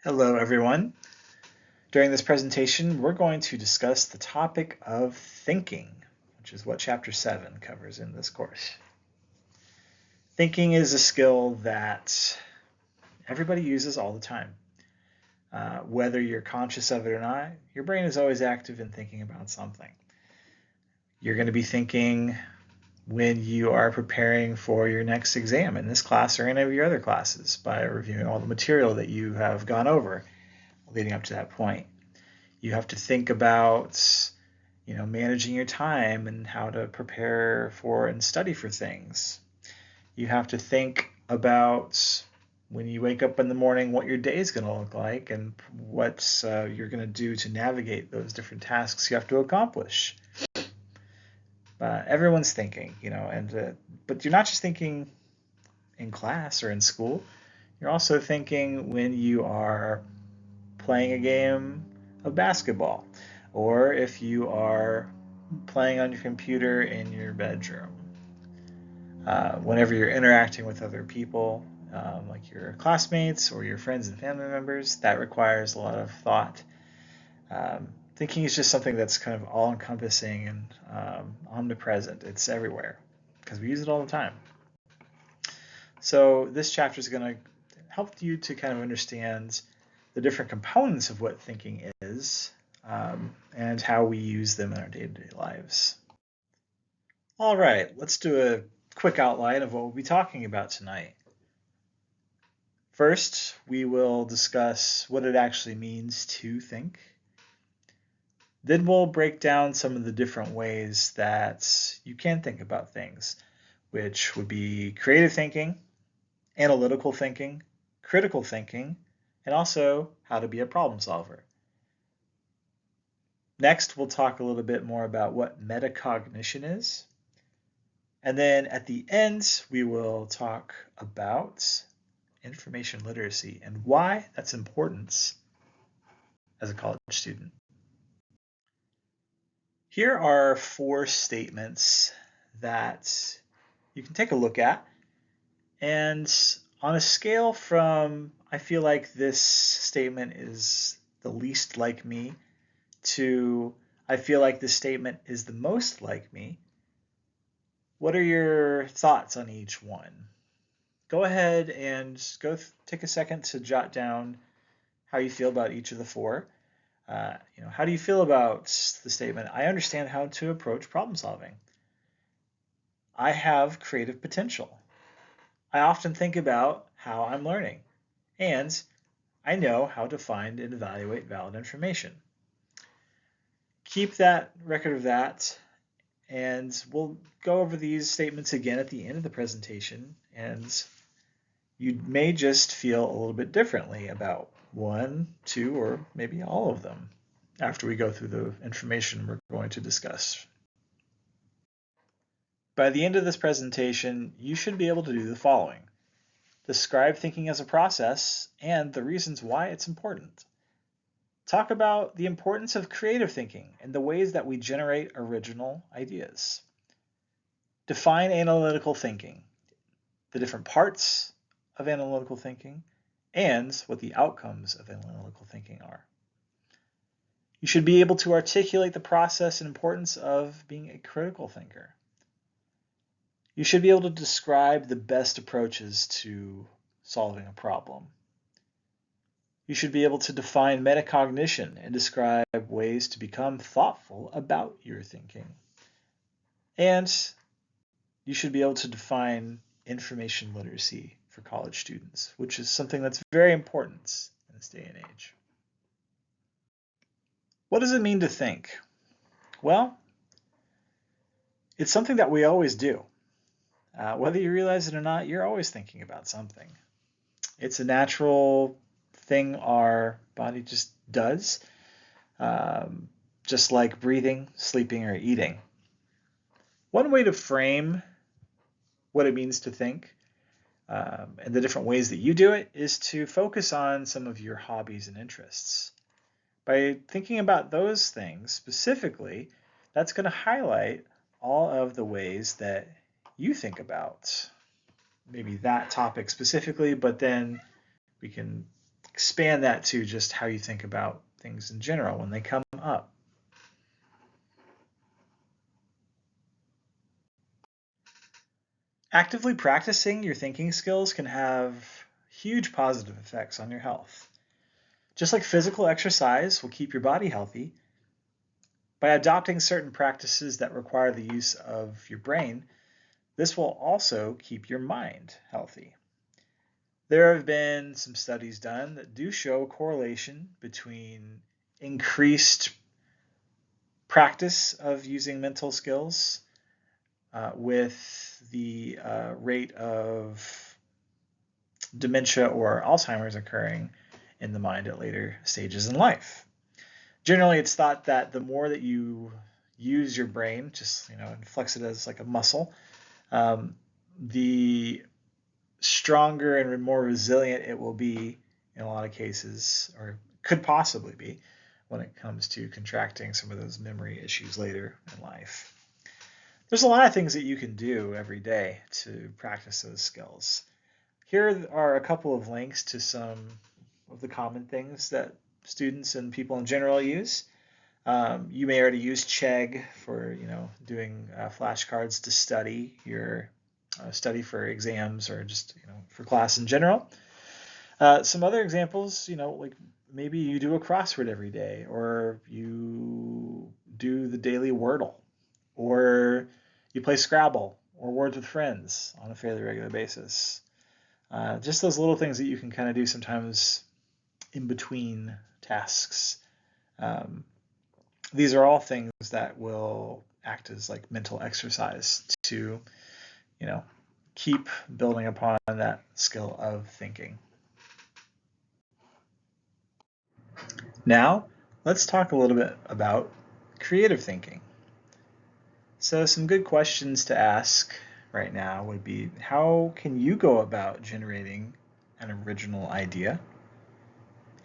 Hello, everyone. During this presentation, we're going to discuss the topic of thinking, which is what Chapter 7 covers in this course. Thinking is a skill that everybody uses all the time. Whether you're conscious of it or not, your brain is always active in thinking about something. You're going to be thinking when you are preparing for your next exam in this class or any of your other classes by reviewing all the material that you have gone over leading up to that point. You have to think about, managing your time and how to prepare for and study for things. You have to think about when you wake up in the morning what your day is going to look like and what you're going to do to navigate those different tasks you have to accomplish. Everyone's thinking, but you're not just thinking in class or in school. You're also thinking when you are playing a game of basketball, or if you are playing on your computer in your bedroom. Whenever you're interacting with other people, like your classmates or your friends and family members, that requires a lot of thought. Thinking is just something that's kind of all-encompassing and omnipresent. It's everywhere because we use it all the time. So this chapter is going to help you to kind of understand the different components of what thinking is and how we use them in our day-to-day lives. All right, let's do a quick outline of what we'll be talking about tonight. First, we will discuss what it actually means to think. Then we'll break down some of the different ways that you can think about things, which would be creative thinking, analytical thinking, critical thinking, and also how to be a problem solver. Next, we'll talk a little bit more about what metacognition is. And then at the end, we will talk about information literacy and why that's important as a college student. Here are 4 statements that you can take a look at. And on a scale from, I feel like this statement is the least like me, to I feel like this statement is the most like me, what are your thoughts on each one? Go ahead and take a second to jot down how you feel about each of the 4. How do you feel about the statement, I understand how to approach problem solving? I have creative potential. I often think about how I'm learning. And I know how to find and evaluate valid information. Keep that record of that, and we'll go over these statements again at the end of the presentation, and you may just feel a little bit differently about 1, 2, or maybe all of them after we go through the information we're going to discuss. By the end of this presentation, you should be able to do the following. Describe thinking as a process and the reasons why it's important. Talk about the importance of creative thinking and the ways that we generate original ideas. Define analytical thinking, the different parts of analytical thinking, and what the outcomes of analytical thinking are. You should be able to articulate the process and importance of being a critical thinker. You should be able to describe the best approaches to solving a problem. You should be able to define metacognition and describe ways to become thoughtful about your thinking. And you should be able to define information literacy for college students, which is something that's very important in this day and age. What does it mean to think? Well, it's something that we always do. Whether you realize it or not, you're always thinking about something. It's a natural thing our body just does, just like breathing, sleeping, or eating. One way to frame what it means to think and the different ways that you do it is to focus on some of your hobbies and interests. By thinking about those things specifically, that's going to highlight all of the ways that you think about maybe that topic specifically, but then we can expand that to just how you think about things in general when they come up. Actively practicing your thinking skills can have huge positive effects on your health. Just like physical exercise will keep your body healthy, by adopting certain practices that require the use of your brain, this will also keep your mind healthy. There have been some studies done that do show a correlation between increased practice of using mental skills with the rate of dementia or Alzheimer's occurring in the mind at later stages in life. Generally, it's thought that the more that you use your brain, just and flex it as like a muscle, the stronger and more resilient it will be in a lot of cases, or could possibly be, when it comes to contracting some of those memory issues later in life. There's a lot of things that you can do every day to practice those skills. Here are a couple of links to some of the common things that students and people in general use. You may already use Chegg for doing flashcards to study your study for exams or just for class in general. Some other examples, like maybe you do a crossword every day, or you do the daily Wordle, or you play Scrabble or Words with Friends on a fairly regular basis. Just those little things that you can kind of do sometimes in between tasks. These are all things that will act as like mental exercise to, keep building upon that skill of thinking. Now, let's talk a little bit about creative thinking. So some good questions to ask right now would be, how can you go about generating an original idea?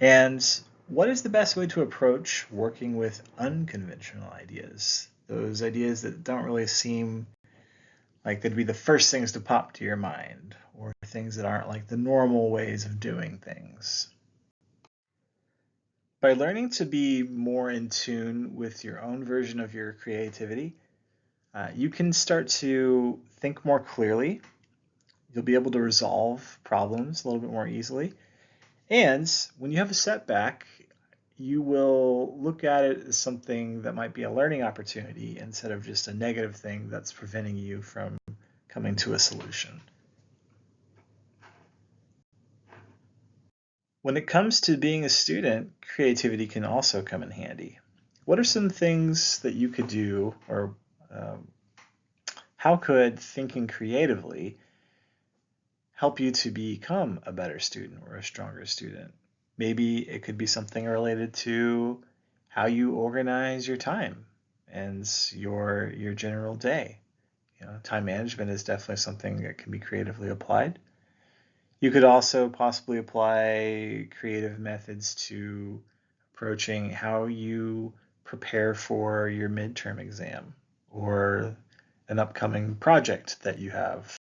And what is the best way to approach working with unconventional ideas? Those ideas that don't really seem like they'd be the first things to pop to your mind, or things that aren't like the normal ways of doing things. By learning to be more in tune with your own version of your creativity, you can start to think more clearly. You'll be able to resolve problems a little bit more easily. And when you have a setback, you will look at it as something that might be a learning opportunity instead of just a negative thing that's preventing you from coming to a solution. When it comes to being a student, creativity can also come in handy. What are some things that you could do, or how could thinking creatively help you to become a better student or a stronger student? Maybe it could be something related to how you organize your time and your general day. Time management is definitely something that can be creatively applied. You could also possibly apply creative methods to approaching how you prepare for your midterm exam or an upcoming project that you have.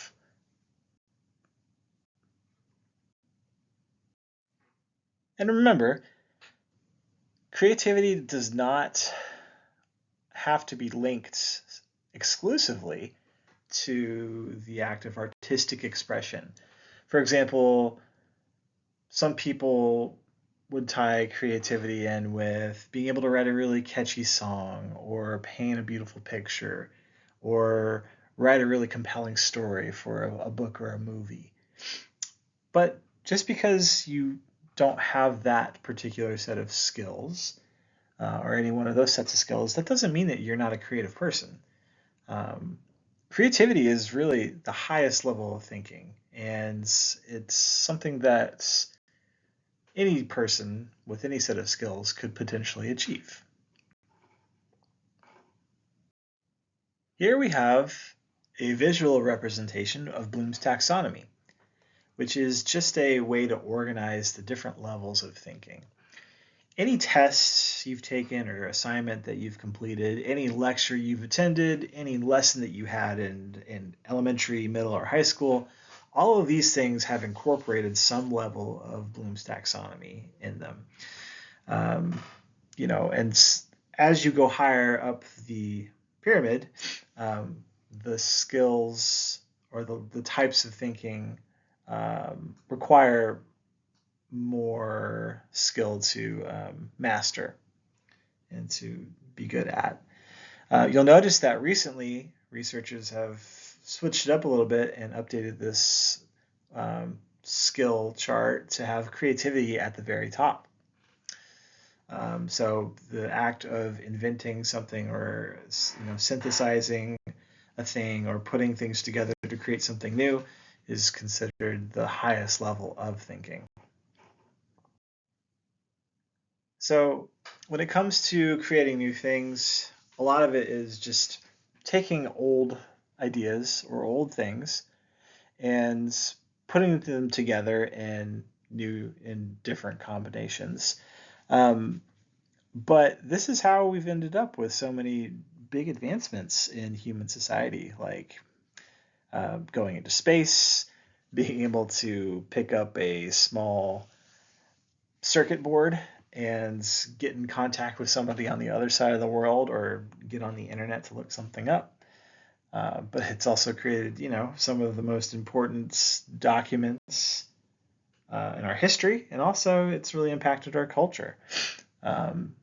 And remember, creativity does not have to be linked exclusively to the act of artistic expression. For example, some people would tie creativity in with being able to write a really catchy song, or paint a beautiful picture, or write a really compelling story for a book or a movie. But just because you don't have that particular set of skills, or any one of those sets of skills, that doesn't mean that you're not a creative person. Creativity is really the highest level of thinking, and it's something that any person with any set of skills could potentially achieve. Here we have a visual representation of Bloom's taxonomy, which is just a way to organize the different levels of thinking. Any tests you've taken or assignment that you've completed, any lecture you've attended, any lesson that you had in elementary, middle, or high school, all of these things have incorporated some level of Bloom's taxonomy in them. And as you go higher up the pyramid, the skills or the types of thinking require more skill to master and to be good at. You'll notice that recently researchers have switched it up a little bit and updated this skill chart to have creativity at the very top. So the act of inventing something or synthesizing a thing or putting things together to create something new is considered the highest level of thinking. So when it comes to creating new things, a lot of it is just taking old ideas or old things and putting them together in different combinations. But this is how we've ended up with so many big advancements in human society, like going into space, being able to pick up a small circuit board and get in contact with somebody on the other side of the world or get on the internet to look something up. But it's also created, some of the most important documents in our history, and also it's really impacted our culture.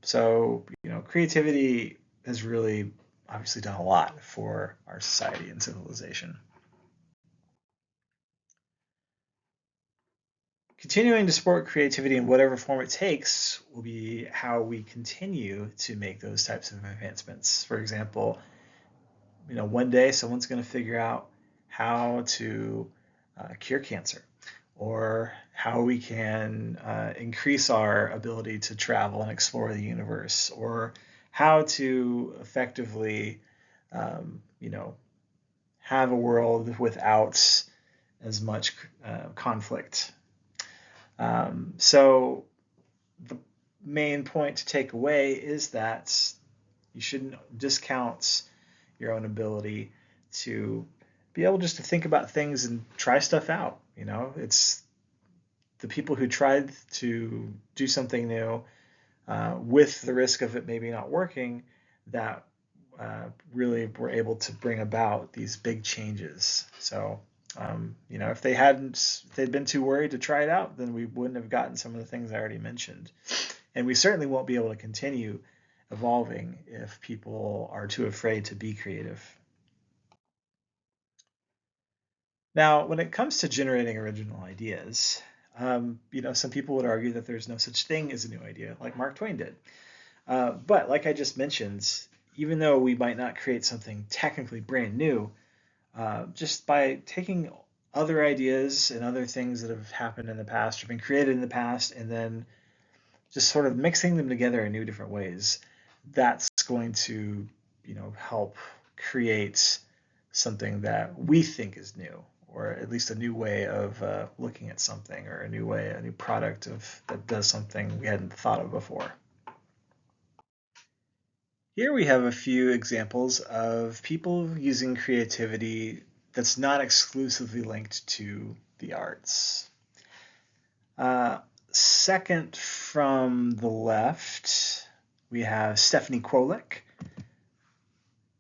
So creativity has really obviously done a lot for our society and civilization. Continuing to support creativity in whatever form it takes will be how we continue to make those types of advancements. For example, one day someone's going to figure out how to cure cancer, or how we can increase our ability to travel and explore the universe, or how to effectively, have a world without as much conflict. So the main point to take away is that you shouldn't discount your own ability to be able just to think about things and try stuff out. It's the people who tried to do something new with the risk of it maybe not working that really were able to bring about these big changes. So, if they'd been too worried to try it out, then we wouldn't have gotten some of the things I already mentioned. And we certainly won't be able to continue evolving if people are too afraid to be creative. Now, when it comes to generating original ideas, some people would argue that there's no such thing as a new idea, like Mark Twain did. But like I just mentioned, even though we might not create something technically brand new, just by taking other ideas and other things that have happened in the past or been created in the past and then just sort of mixing them together in new different ways, that's going to, help create something that we think is new, or at least a new way of looking at something, or a new product that does something we hadn't thought of before. Here we have a few examples of people using creativity that's not exclusively linked to the arts. Second from the left, we have Stephanie Kwolek.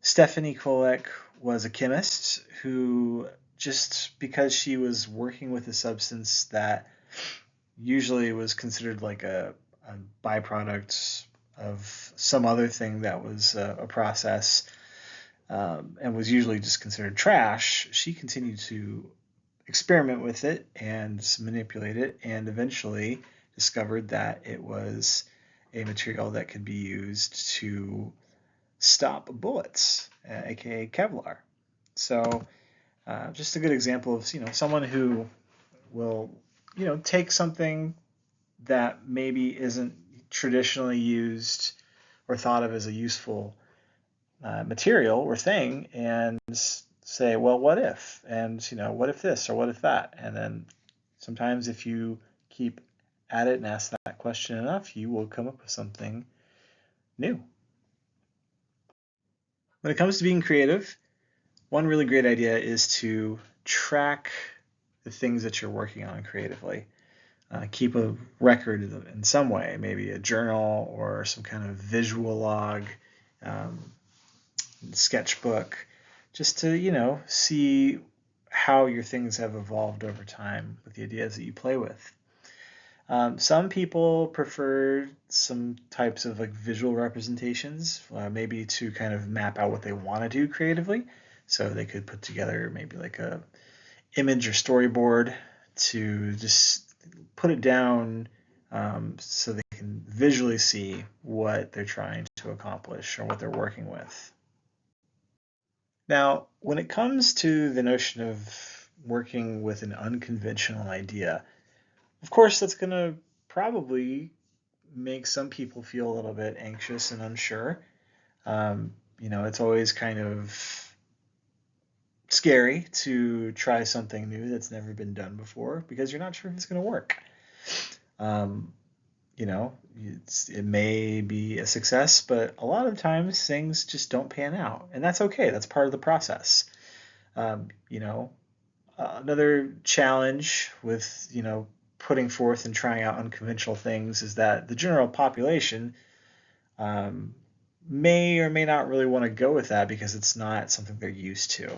Stephanie Kwolek was a chemist who, just because she was working with a substance that usually was considered like a byproduct of some other thing that was a process, and was usually just considered trash, she continued to experiment with it and manipulate it, and eventually discovered that it was a material that could be used to stop bullets, aka Kevlar. So just a good example of someone who will take something that maybe isn't traditionally used or thought of as a useful material or thing, and say, well, what if? And what if this or what if that? And then sometimes if you keep at it and ask that question enough, you will come up with something new. When it comes to being creative, one really great idea is to track the things that you're working on creatively. Keep a record in some way, maybe a journal or some kind of visual log, um, sketchbook, just to, see how your things have evolved over time with the ideas that you play with. Some people prefer some types of like visual representations, maybe to kind of map out what they want to do creatively. So they could put together maybe like a image or storyboard to just put it down so they can visually see what they're trying to accomplish or what they're working with. Now, when it comes to the notion of working with an unconventional idea, of course, that's going to probably make some people feel a little bit anxious and unsure. It's always kind of scary to try something new that's never been done before because you're not sure if it's going to work. Um, it may be a success, but a lot of times things just don't pan out, and that's okay. That's part of the process. Another challenge with putting forth and trying out unconventional things is that the general population may or may not really want to go with that because it's not something they're used to.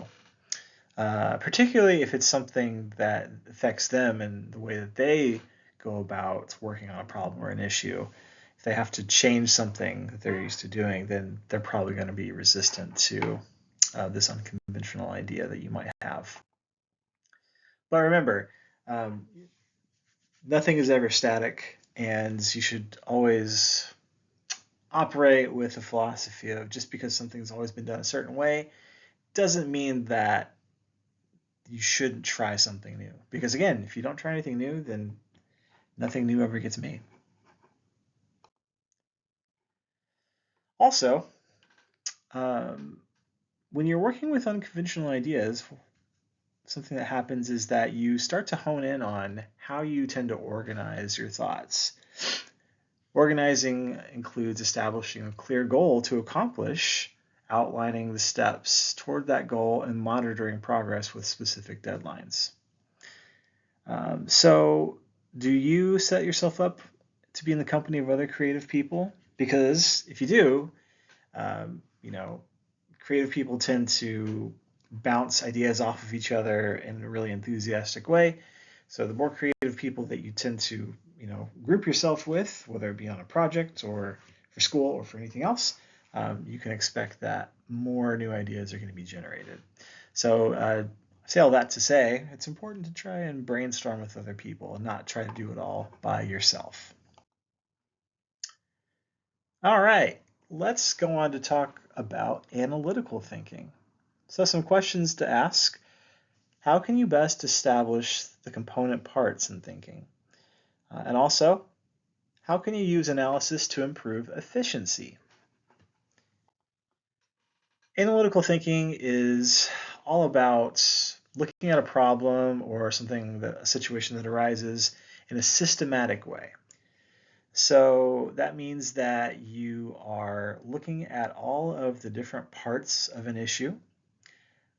Particularly if it's something that affects them and the way that they go about working on a problem or an issue. If they have to change something that they're used to doing, then they're probably going to be resistant to this unconventional idea that you might have. But remember, um, nothing is ever static, and you should always operate with a philosophy of just because something's always been done a certain way doesn't mean that you shouldn't try something new. Because again, if you don't try anything new, then nothing new ever gets made. Also, when you're working with unconventional ideas, something that happens is that you start to hone in on how you tend to organize your thoughts. Organizing includes establishing a clear goal to accomplish, outlining the steps toward that goal, and monitoring progress with specific deadlines. So, do you set yourself up to be in the company of other creative people? Because if you do, creative people tend to bounce ideas off of each other in a really enthusiastic way. So the more creative people that you tend to, group yourself with, whether it be on a project or for school or for anything else, you can expect that more new ideas are going to be generated. So I say all that to say it's important to try and brainstorm with other people and not try to do it all by yourself. All right, let's go on to talk about analytical thinking. So some questions to ask. How can you best establish the component parts in thinking? And also, how can you use analysis to improve efficiency? Analytical thinking is all about looking at a problem or a situation that arises in a systematic way. So that means that you are looking at all of the different parts of an issue.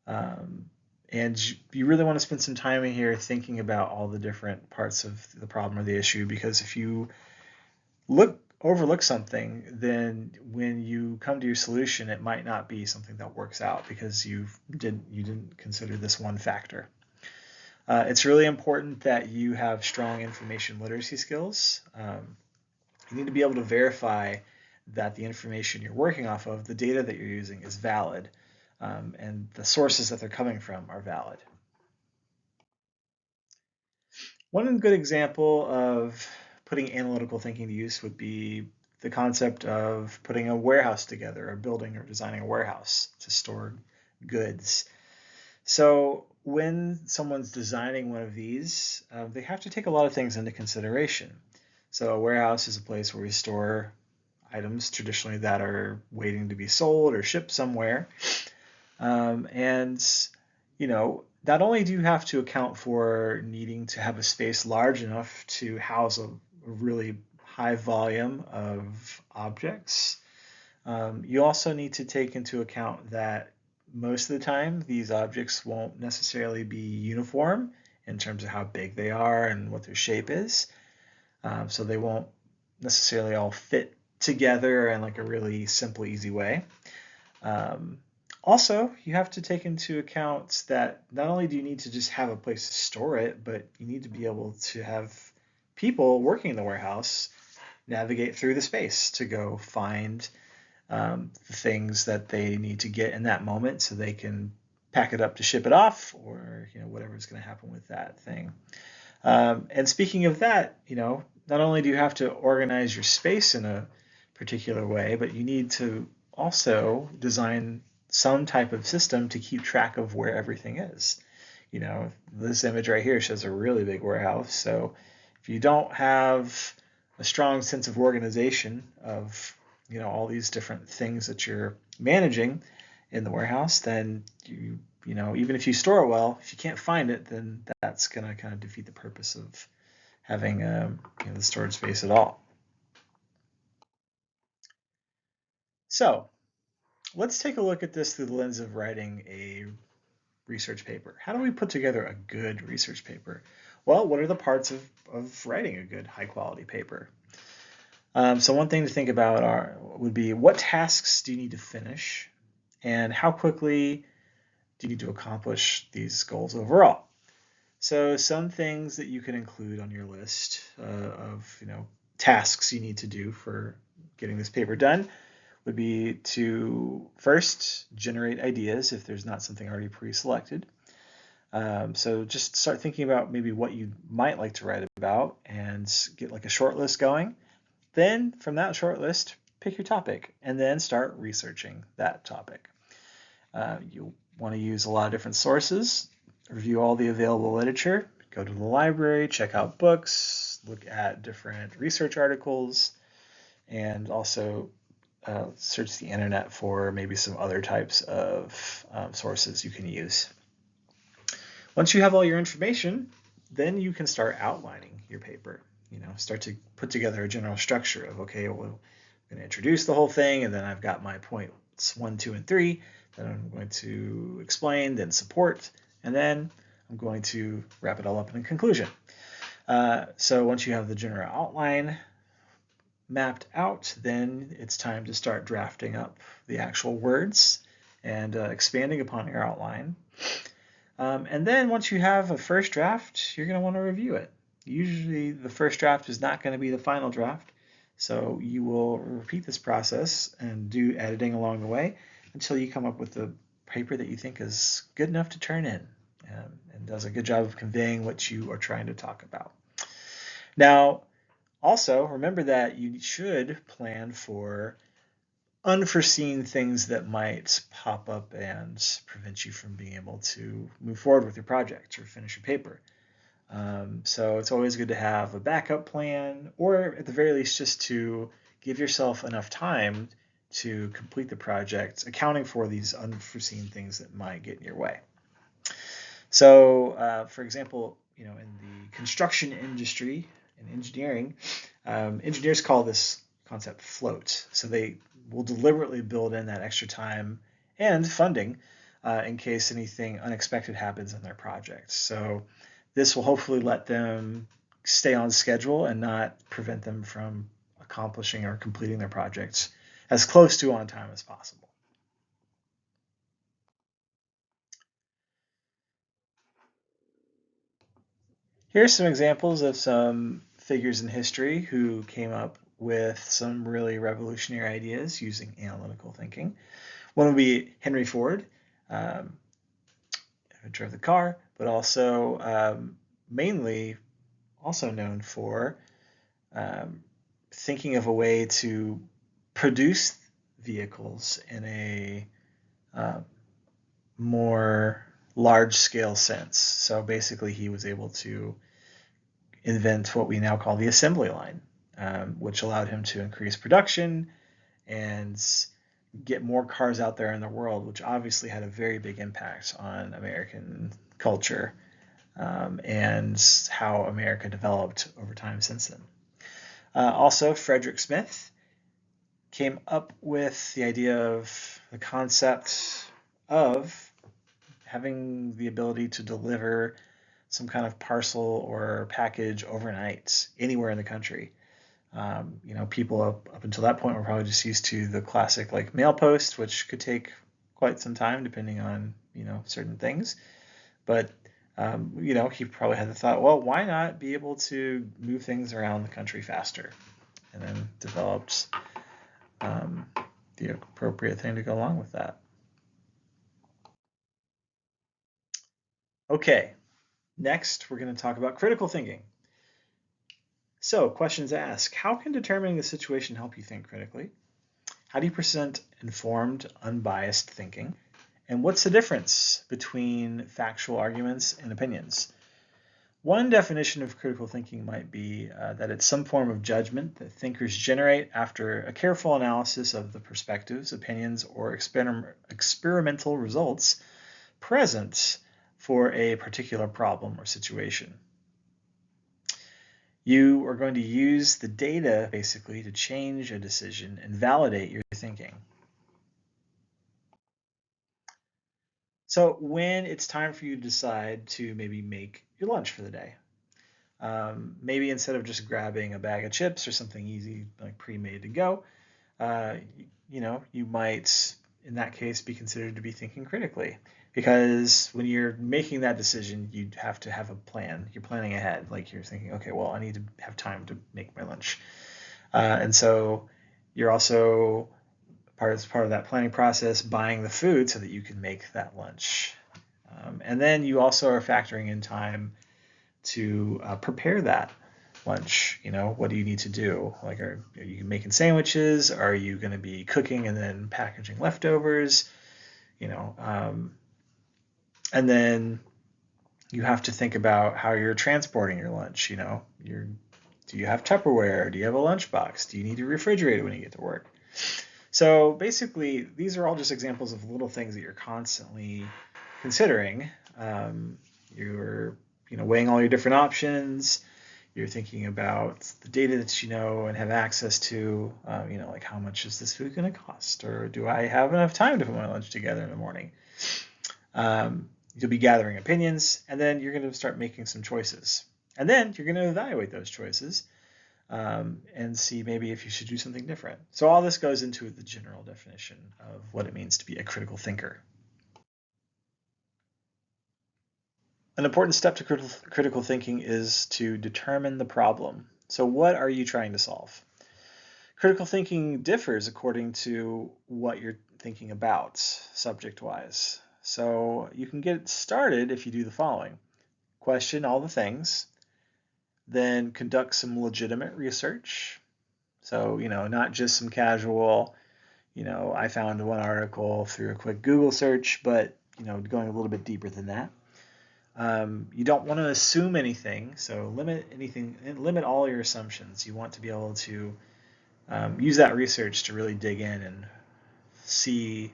And you really want to spend some time in here thinking about all the different parts of the problem or the issue, because if you overlook something, then when you come to your solution, it might not be something that works out because you didn't consider this one factor. It's really important that you have strong information literacy skills. You need to be able to verify that the information you're working off of, the data that you're using, is valid, and the sources that they're coming from are valid. One good example of putting analytical thinking to use would be the concept of putting a warehouse together, a building, or designing a warehouse to store goods. So when someone's designing one of these, they have to take a lot of things into consideration. So a warehouse is a place where we store items traditionally that are waiting to be sold or shipped somewhere. Not only do you have to account for needing to have a space large enough to house a really high volume of objects, you also need to take into account that most of the time these objects won't necessarily be uniform in terms of how big they are and what their shape is. So they won't necessarily all fit together in like a really simple, easy way. Um, Also, you have to take into account that not only do you need to just have a place to store it, but you need to be able to have people working in the warehouse navigate through the space to go find the things that they need to get in that moment so they can pack it up to ship it off, or whatever's going to happen with that thing. And speaking of that, not only do you have to organize your space in a particular way, but you need to also design some type of system to keep track of where everything is. This image right here shows a really big warehouse. So if you don't have a strong sense of organization of, all these different things that you're managing in the warehouse, then even if you store it well, if you can't find it, then that's going to kind of defeat the purpose of having the storage space at all. So let's take a look at this through the lens of writing a research paper. How do we put together a good research paper? Well, what are the parts of writing a good high quality paper? So one thing to think about would be, what tasks do you need to finish, and how quickly do you need to accomplish these goals overall? So some things that you can include on your list of tasks you need to do for getting this paper done would be to first generate ideas if there's not something already pre-selected. So just start thinking about maybe what you might like to write about and get like a short list going. Then from that short list, pick your topic and then start researching that topic. You want to use a lot of different sources, review all the available literature, go to the library, check out books, look at different research articles, and also search the internet for maybe some other types of sources you can use. Once you have all your information, then you can start outlining your paper. Start to put together a general structure of, okay, well, I'm going to introduce the whole thing, and then I've got my points 1, 2, and 3 that I'm going to explain, then support, and then I'm going to wrap it all up in a conclusion. So once you have the general outline mapped out, then it's time to start drafting up the actual words and expanding upon your outline. And then once you have a first draft, you're going to want to review it. Usually the first draft is not going to be the final draft, so you will repeat this process and do editing along the way until you come up with a paper that you think is good enough to turn in and does a good job of conveying what you are trying to talk about. Now, also remember that you should plan for unforeseen things that might pop up and prevent you from being able to move forward with your project or finish your paper. So it's always good to have a backup plan, or at the very least just to give yourself enough time to complete the project, accounting for these unforeseen things that might get in your way. So, for example, in the construction industry and engineering, engineers call this concept float. So they will deliberately build in that extra time and funding in case anything unexpected happens in their project. So this will hopefully let them stay on schedule and not prevent them from accomplishing or completing their projects as close to on time as possible. Here's some examples of some figures in history who came up with some really revolutionary ideas using analytical thinking. One would be Henry Ford, who drove the car, but also mainly also known for thinking of a way to produce vehicles in a more large scale sense. So basically, he was able to invent what we now call the assembly line, which allowed him to increase production and get more cars out there in the world, which obviously had a very big impact on American culture and how America developed over time since then. Also, Frederick Smith came up with the idea of the concept of having the ability to deliver some kind of parcel or package overnight anywhere in the country. People up until that point were probably just used to the classic like mail post, which could take quite some time depending on certain things. But he probably had the thought, well, why not be able to move things around the country faster? And then developed the appropriate thing to go along with that. Okay, next we're going to talk about critical thinking. So, questions ask, how can determining the situation help you think critically? How do you present informed, unbiased thinking? And what's the difference between factual arguments and opinions? One definition of critical thinking might be that it's some form of judgment that thinkers generate after a careful analysis of the perspectives, opinions, or experimental results present for a particular problem or situation. You are going to use the data basically to change a decision and validate your thinking. So when it's time for you to decide to maybe make your lunch for the day, maybe instead of just grabbing a bag of chips or something easy like pre-made to go, you might in that case be considered to be thinking critically, because when you're making that decision you have to have a plan. You're planning ahead, like you're thinking, okay, well, I need to have time to make my lunch, and so you're also as part of that planning process buying the food so that you can make that lunch, and then you also are factoring in time to prepare that lunch. What do you need to do? Like, are you making sandwiches? Are you going to be cooking and then packaging leftovers? And then you have to think about how you're transporting your lunch. Do you have Tupperware? Do you have a lunchbox? Do you need to refrigerate it when you get to work? So basically, these are all just examples of little things that you're constantly considering. You're weighing all your different options. You're thinking about the data that you know and have access to. Like, how much is this food going to cost? Or do I have enough time to put my lunch together in the morning? You'll be gathering opinions, and then you're going to start making some choices. And then you're going to evaluate those choices and see maybe if you should do something different. So all this goes into the general definition of what it means to be a critical thinker. An important step to critical thinking is to determine the problem. So what are you trying to solve? Critical thinking differs according to what you're thinking about, subject-wise. So you can get started if you do the following. Question all the things, then conduct some legitimate research. So, not just some casual, I found one article through a quick Google search, but, going a little bit deeper than that. You don't want to assume anything, so limit all your assumptions. You want to be able to use that research to really dig in and see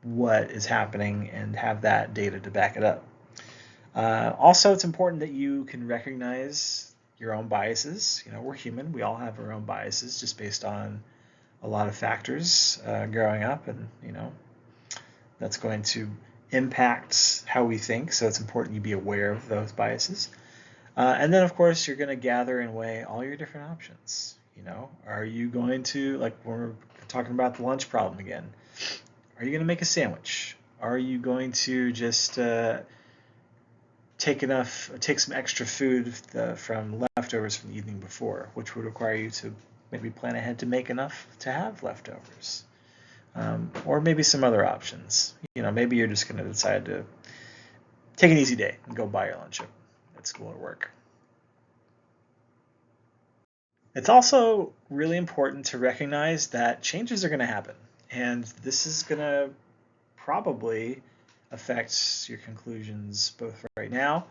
what is happening and have that data to back it up. Also, it's important that you can recognize your own biases. We're human. We all have our own biases just based on a lot of factors growing up, and that's going to impact how we think. So it's important you be aware of those biases. And then, of course, you're going to gather and weigh all your different options. Are you going to, like we're talking about the lunch problem again, are you going to make a sandwich? Are you going to just take some extra food from leftovers from the evening before, which would require you to maybe plan ahead to make enough to have leftovers, or maybe some other options. Maybe you're just going to decide to take an easy day and go buy your lunch at school or work. It's also really important to recognize that changes are going to happen, and this is going to probably affect your conclusions both right now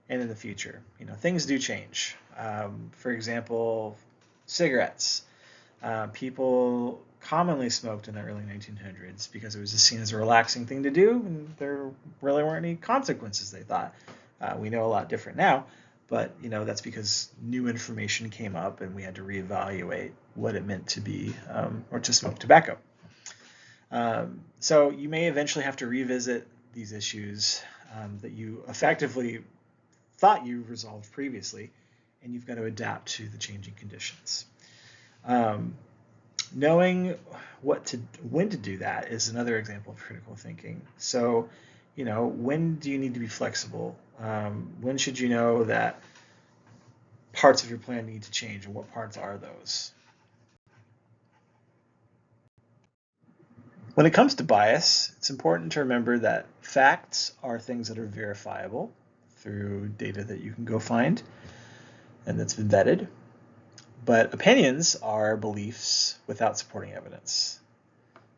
and in the future. Things do change. For example, cigarettes. People commonly smoked in the early 1900s because it was just seen as a relaxing thing to do, and there really weren't any consequences, they thought. We know a lot different now, but that's because new information came up and we had to reevaluate what it meant to be or to smoke tobacco. So you may eventually have to revisit these issues that you effectively thought you resolved previously, and you've got to adapt to the changing conditions. Knowing when to do that is another example of critical thinking. So, when do you need to be flexible? When should you know that parts of your plan need to change, and what parts are those? When it comes to bias, it's important to remember that facts are things that are verifiable through data that you can go find and that's been vetted. But opinions are beliefs without supporting evidence.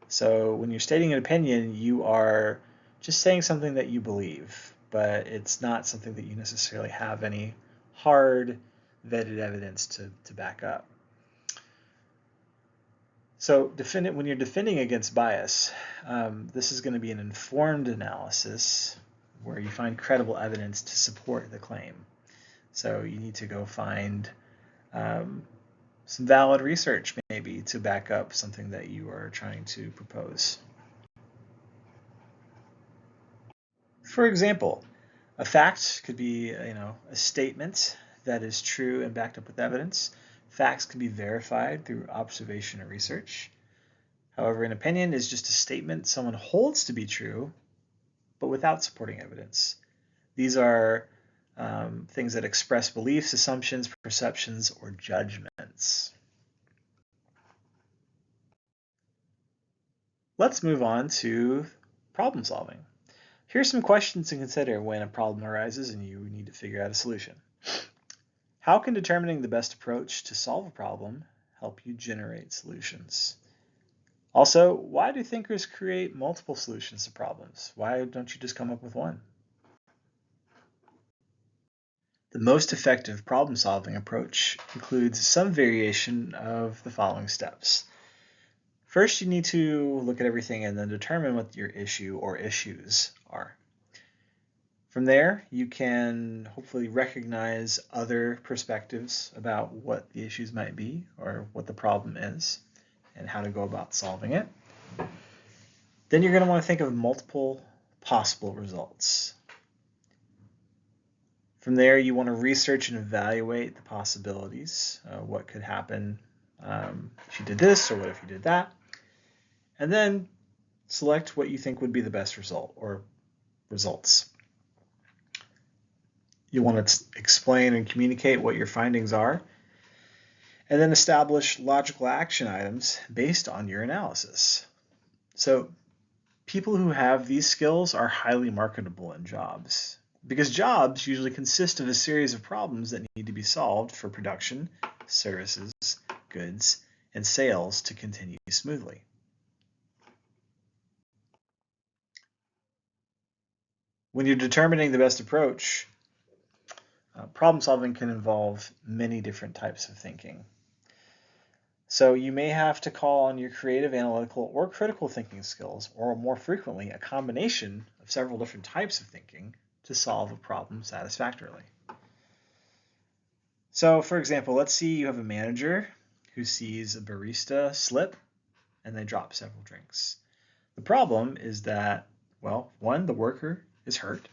So when you're stating an opinion, you are just saying something that you believe, but it's not something that you necessarily have any hard vetted evidence to back up. So when you're defending against bias, this is going to be an informed analysis where you find credible evidence to support the claim. So you need to go find some valid research maybe to back up something that you are trying to propose. For example, a fact could be a statement that is true and backed up with evidence. Facts can be verified through observation or research. However, an opinion is just a statement someone holds to be true, but without supporting evidence. These are things that express beliefs, assumptions, perceptions, or judgments. Let's move on to problem solving. Here's some questions to consider when a problem arises and you need to figure out a solution. How can determining the best approach to solve a problem help you generate solutions? Also, why do thinkers create multiple solutions to problems? Why don't you just come up with one? The most effective problem-solving approach includes some variation of the following steps. First, you need to look at everything and then determine what your issue or issues are. From there, you can hopefully recognize other perspectives about what the issues might be or what the problem is and how to go about solving it. Then you're going to want to think of multiple possible results. From there, you want to research and evaluate the possibilities. What could happen if you did this, or what if you did that? And then select what you think would be the best result or results. You want to explain and communicate what your findings are, and then establish logical action items based on your analysis. So people who have these skills are highly marketable in jobs, because jobs usually consist of a series of problems that need to be solved for production, services, goods, and sales to continue smoothly. When you're determining the best approach, problem solving can involve many different types of thinking. So you may have to call on your creative, analytical, or critical thinking skills, or more frequently, a combination of several different types of thinking to solve a problem satisfactorily. So for example, let's see you have a manager who sees a barista slip and they drop several drinks. The problem is that, well, one, the worker is hurt.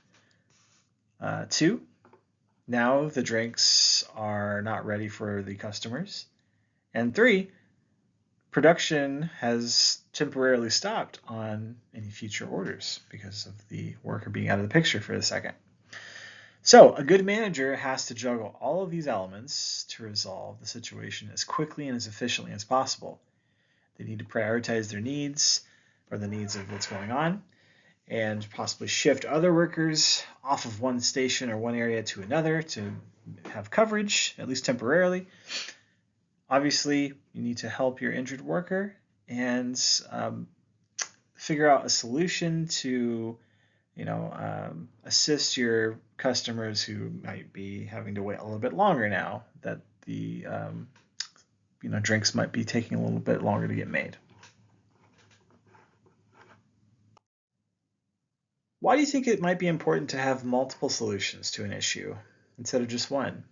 Two, now the drinks are not ready for the customers. And three, production has temporarily stopped on any future orders because of the worker being out of the picture for a second. So a good manager has to juggle all of these elements to resolve the situation as quickly and as efficiently as possible. They need to prioritize their needs or the needs of what's going on, and possibly shift other workers off of one station or one area to another to have coverage, at least temporarily. Obviously, you need to help your injured worker and figure out a solution to assist your customers who might be having to wait a little bit longer now that the drinks might be taking a little bit longer to get made. Why do you think it might be important to have multiple solutions to an issue instead of just one?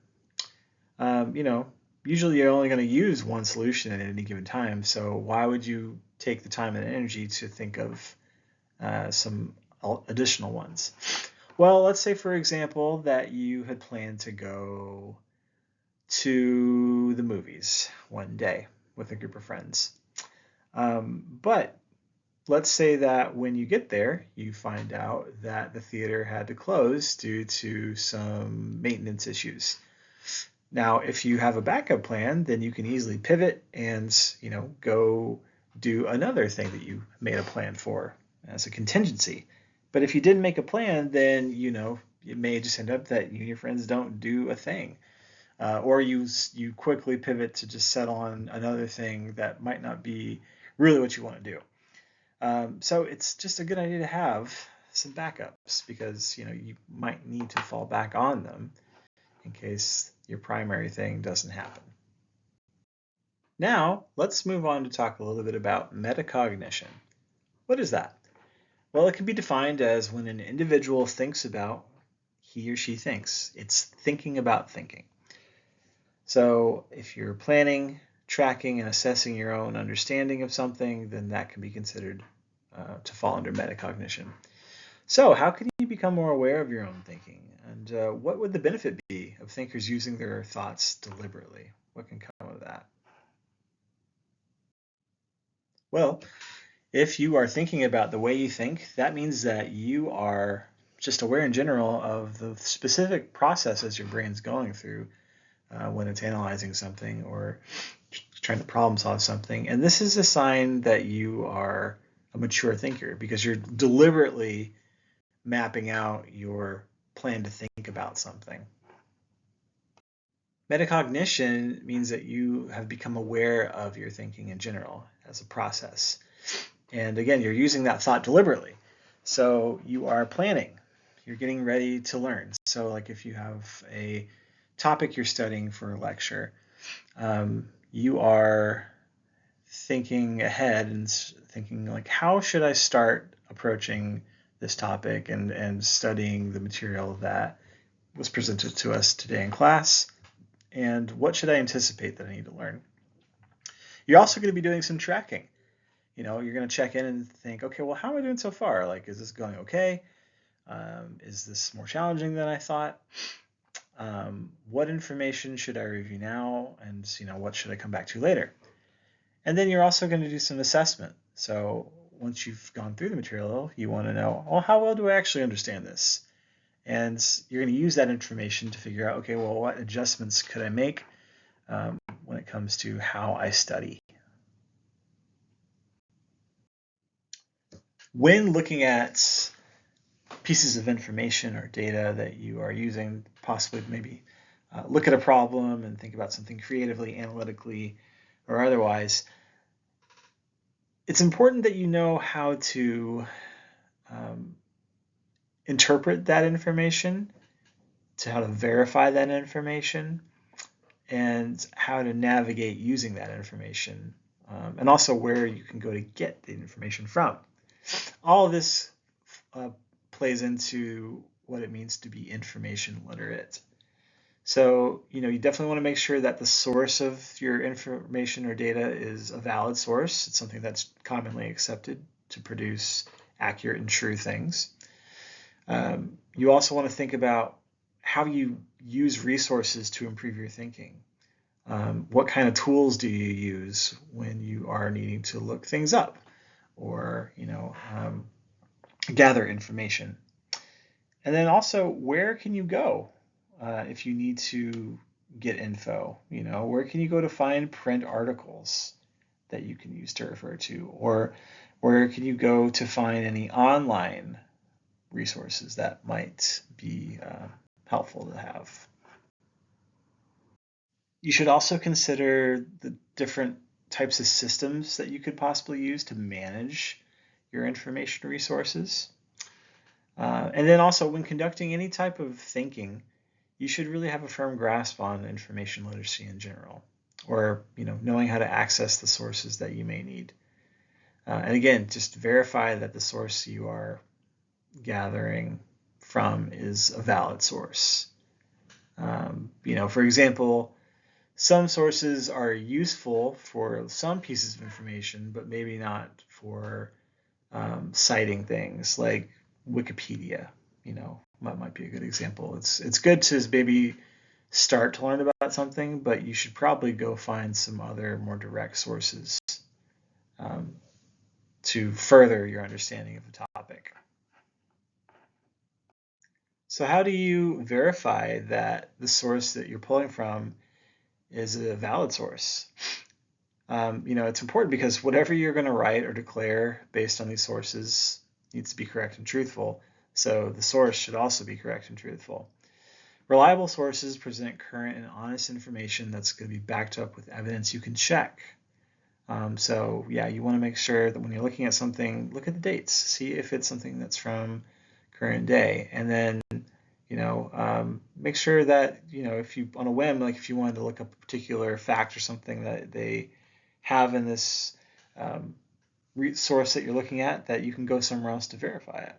Usually you're only going to use one solution at any given time, so why would you take the time and energy to think of some additional ones? Well, let's say, for example, that you had planned to go to the movies one day with a group of friends. But let's say that when you get there, you find out that the theater had to close due to some maintenance issues. Now, if you have a backup plan, then you can easily pivot and, go do another thing that you made a plan for as a contingency. But if you didn't make a plan, then, it may just end up that you and your friends don't do a thing. Or you quickly pivot to just settle on another thing that might not be really what you want to do. So it's just a good idea to have some backups because you might need to fall back on them in case your primary thing doesn't happen. Now, let's move on to talk a little bit about metacognition. What is that? Well, it can be defined as when an individual thinks about he or she thinks. It's thinking about thinking. So if you're planning, tracking, and assessing your own understanding of something, then that can be considered to fall under metacognition. So how can you become more aware of your own thinking? And what would the benefit be of thinkers using their thoughts deliberately? What can come of that? Well, if you are thinking about the way you think, that means that you are just aware in general of the specific processes your brain's going through when it's analyzing something or trying to problem solve something. And this is a sign that you are a mature thinker because you're deliberately mapping out your plan to think about something. Metacognition means that you have become aware of your thinking in general as a process. And again, you're using that thought deliberately. So you are planning. You're getting ready to learn. So like if you have a topic you're studying for a lecture, you are thinking ahead and thinking like, how should I start approaching this topic and studying the material that was presented to us today in class, and what should I anticipate that I need to learn? You're also going to be doing some tracking. You're going to check in and think, okay, well, how am I doing so far? Like, is this going okay? Is this more challenging than I thought? What information should I review now? And, what should I come back to later? And then you're also going to do some assessment. So once you've gone through the material, you want to know, well, how well do I actually understand this? And you're going to use that information to figure out, okay, well, what adjustments could I make when it comes to how I study? When looking at pieces of information or data that you are using, possibly maybe look at a problem and think about something creatively, analytically, or otherwise, it's important that you know how to interpret that information, to how to verify that information, and how to navigate using that information, and also where you can go to get the information from. All of this plays into what it means to be information literate. So, you definitely want to make sure that the source of your information or data is a valid source. It's something that's commonly accepted to produce accurate and true things. You also want to think about how you use resources to improve your thinking. What kind of tools do you use when you are needing to look things up or, gather information? And then also, where can you go if you need to get info? Where can you go to find print articles that you can use to refer to? Or where can you go to find any online resources that might be helpful to have? You should also consider the different types of systems that you could possibly use to manage your information resources. And then also, when conducting any type of thinking, you should really have a firm grasp on information literacy in general, or knowing how to access the sources that you may need. And again, just verify that the source you are gathering from is a valid source. For example, some sources are useful for some pieces of information, but maybe not for citing things like Wikipedia. that might be a good example. It's good to maybe start to learn about something, but you should probably go find some other more direct sources um, to further your understanding of the topic. So how do you verify that the source that you're pulling from is a valid source? It's important because whatever you're going to write or declare based on these sources needs to be correct and truthful. So the source should also be correct and truthful. Reliable sources present current and honest information that's going to be backed up with evidence you can check. So yeah, you want to make sure that when you're looking at something, look at the dates, see if it's something that's from current day, and then make sure that if you on a whim, like if you wanted to look up a particular fact or something that they have in this source that you're looking at, that you can go somewhere else to verify it.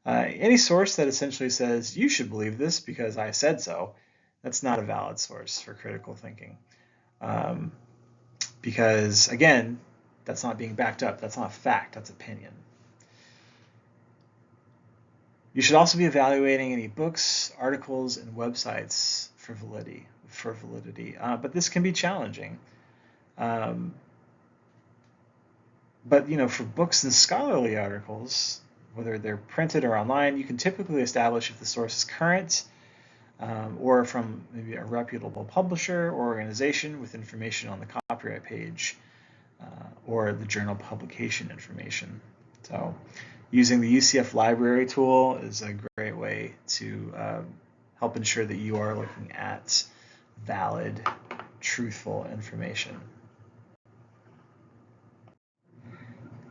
Any source that essentially says you should believe this because I said so, that's not a valid source for critical thinking. Because again, that's not being backed up. That's not fact, that's opinion. You should also be evaluating any books, articles, and websites for validity. But this can be challenging. But for books and scholarly articles, whether they're printed or online, you can typically establish if the source is current or from maybe a reputable publisher or organization with information on the copyright page or the journal publication information. So using the UCF library tool is a great way to help ensure that you are looking at valid, truthful information.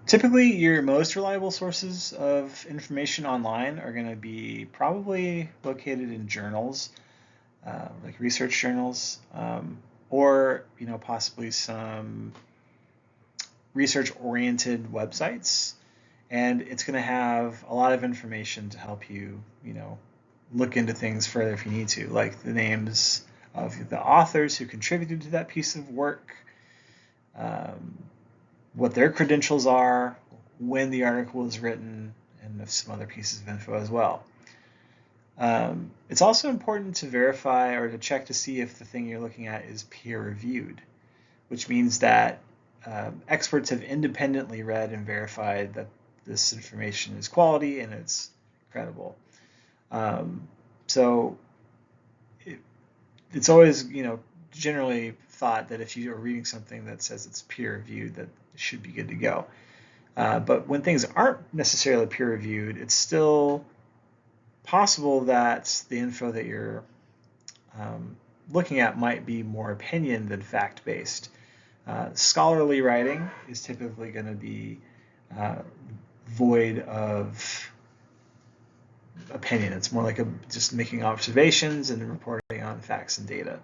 Typically, your most reliable sources of information online are going to be probably located in journals, like research journals, or possibly some research-oriented websites. And it's going to have a lot of information to help you, look into things further if you need to, like the names of the authors who contributed to that piece of work, what their credentials are, when the article was written, and some other pieces of info as well. It's also important to verify or to check to see if the thing you're looking at is peer-reviewed, which means that experts have independently read and verified that this information is quality and it's credible. So it's always, generally thought that if you are reading something that says it's peer-reviewed, that it should be good to go. But when things aren't necessarily peer-reviewed, it's still possible that the info that you're looking at might be more opinion than fact-based. Scholarly writing is typically going to be void of opinion. It's more like just making observations and reporting on facts and data.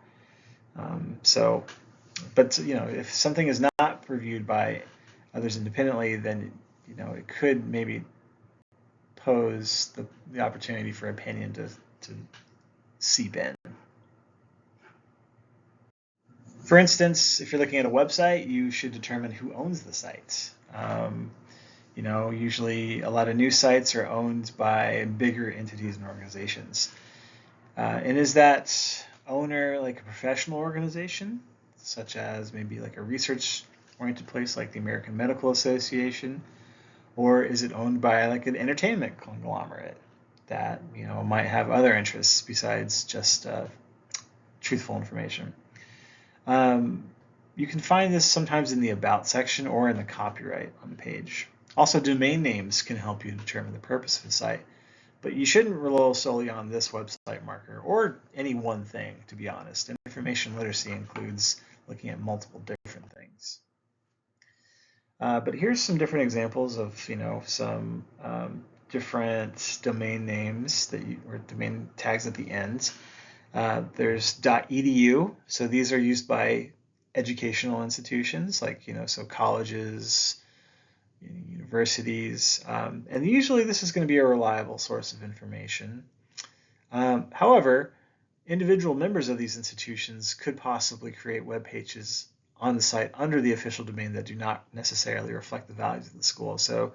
But if something is not reviewed by others independently, then it could maybe pose the opportunity for opinion to seep in. For instance, if you're looking at a website, you should determine who owns the site. Usually a lot of news sites are owned by bigger entities and organizations. And is that owner like a professional organization, such as maybe like a research-oriented place like the American Medical Association, or is it owned by like an entertainment conglomerate that might have other interests besides just truthful information? You can find this sometimes in the About section or in the copyright on the page. Also, domain names can help you determine the purpose of the site, but you shouldn't rely solely on this website marker or any one thing, to be honest. Information literacy includes looking at multiple different things. But here's some different examples of some different domain names or domain tags at the end. There's .edu, so these are used by educational institutions like so colleges, universities, and usually this is going to be a reliable source of information. However, individual members of these institutions could possibly create web pages on the site under the official domain that do not necessarily reflect the values of the school. So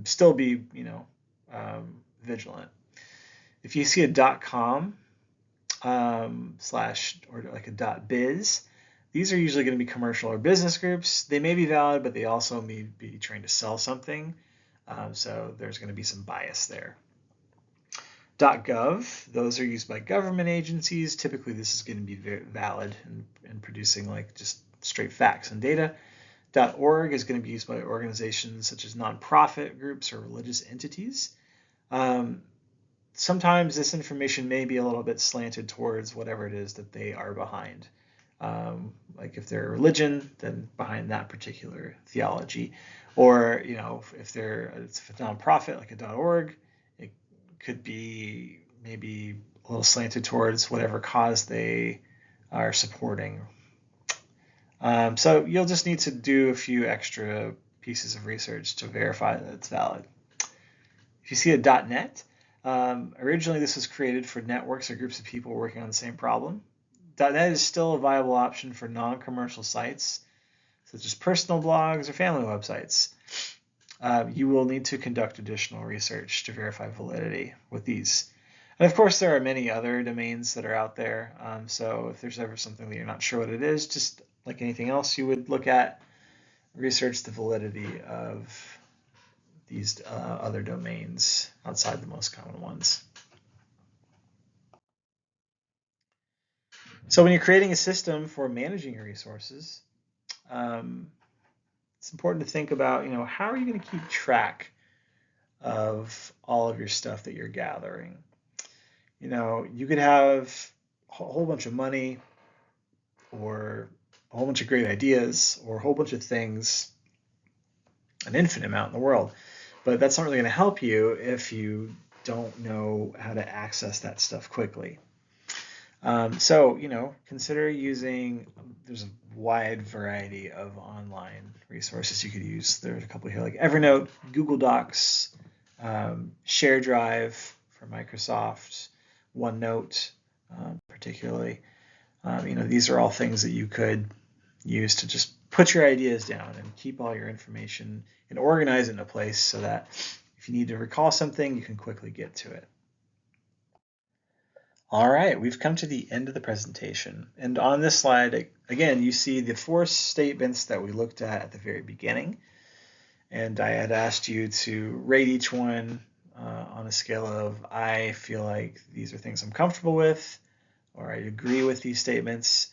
still be vigilant. If you see a .com slash or like a .biz, these are usually going to be commercial or business groups. They may be valid, but they also may be trying to sell something. So there's going to be some bias there. .gov, those are used by government agencies. Typically, this is going to be very valid in producing like just straight facts and data. .org is going to be used by organizations such as nonprofit groups or religious entities. Sometimes this information may be a little bit slanted towards whatever it is that they are behind. Like if they're a religion, then behind that particular theology. Or, you know, if it's a nonprofit like a .org, it could be maybe a little slanted towards whatever cause they are supporting. So you'll just need to do a few extra pieces of research to verify that it's valid. If you see a .net, originally this was created for networks or groups of people working on the same problem. .net is still a viable option for non-commercial sites, such as personal blogs or family websites. You will need to conduct additional research to verify validity with these. And of course, there are many other domains that are out there. So if there's ever something that you're not sure what it is, just like anything else you would look at, research the validity of these other domains outside the most common ones. So when you're creating a system for managing your resources, it's important to think about, how are you going to keep track of all of your stuff that you're gathering? You could have a whole bunch of money or a whole bunch of great ideas or a whole bunch of things, an infinite amount in the world, but that's not really going to help you if you don't know how to access that stuff quickly. So, consider using, there's a wide variety of online resources you could use. There's a couple here like Evernote, Google Docs, ShareDrive for Microsoft, OneNote particularly. These are all things that you could use to just put your ideas down and keep all your information and organize it in a place so that if you need to recall something, you can quickly get to it. All right, we've come to the end of the presentation. And on this slide, again, you see the 4 statements that we looked at the very beginning. And I had asked you to rate each one on a scale of I feel like these are things I'm comfortable with, or I agree with these statements,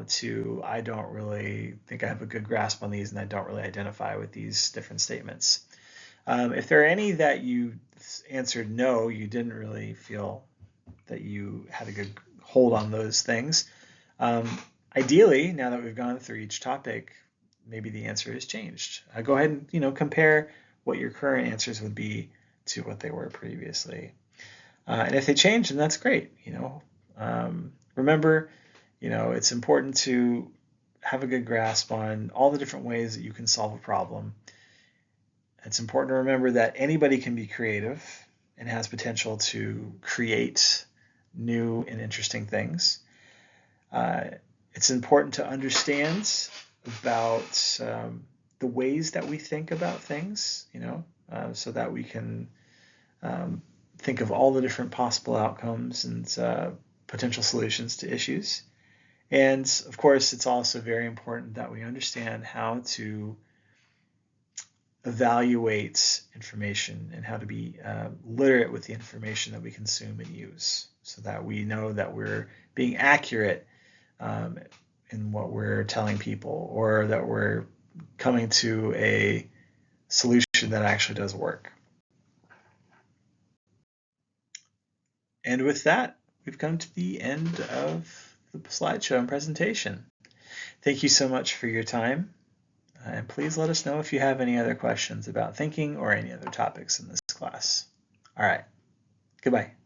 to I don't really think I have a good grasp on these and I don't really identify with these different statements. If there are any that you answered no, you didn't really feel that you had a good hold on those things. Ideally, now that we've gone through each topic, maybe the answer has changed. Go ahead and compare what your current answers would be to what they were previously. And if they change, then that's great. Remember, it's important to have a good grasp on all the different ways that you can solve a problem. It's important to remember that anybody can be creative and has potential to create new and interesting things. It's important to understand about the ways that we think about things, so that we can think of all the different possible outcomes and potential solutions to issues. And of course, it's also very important that we understand how to evaluate information and how to be literate with the information that we consume and use, so that we know that we're being accurate in what we're telling people, or that we're coming to a solution that actually does work. And with that, we've come to the end of the slideshow and presentation. Thank you so much for your time. And please let us know if you have any other questions about thinking or any other topics in this class. All right. Goodbye.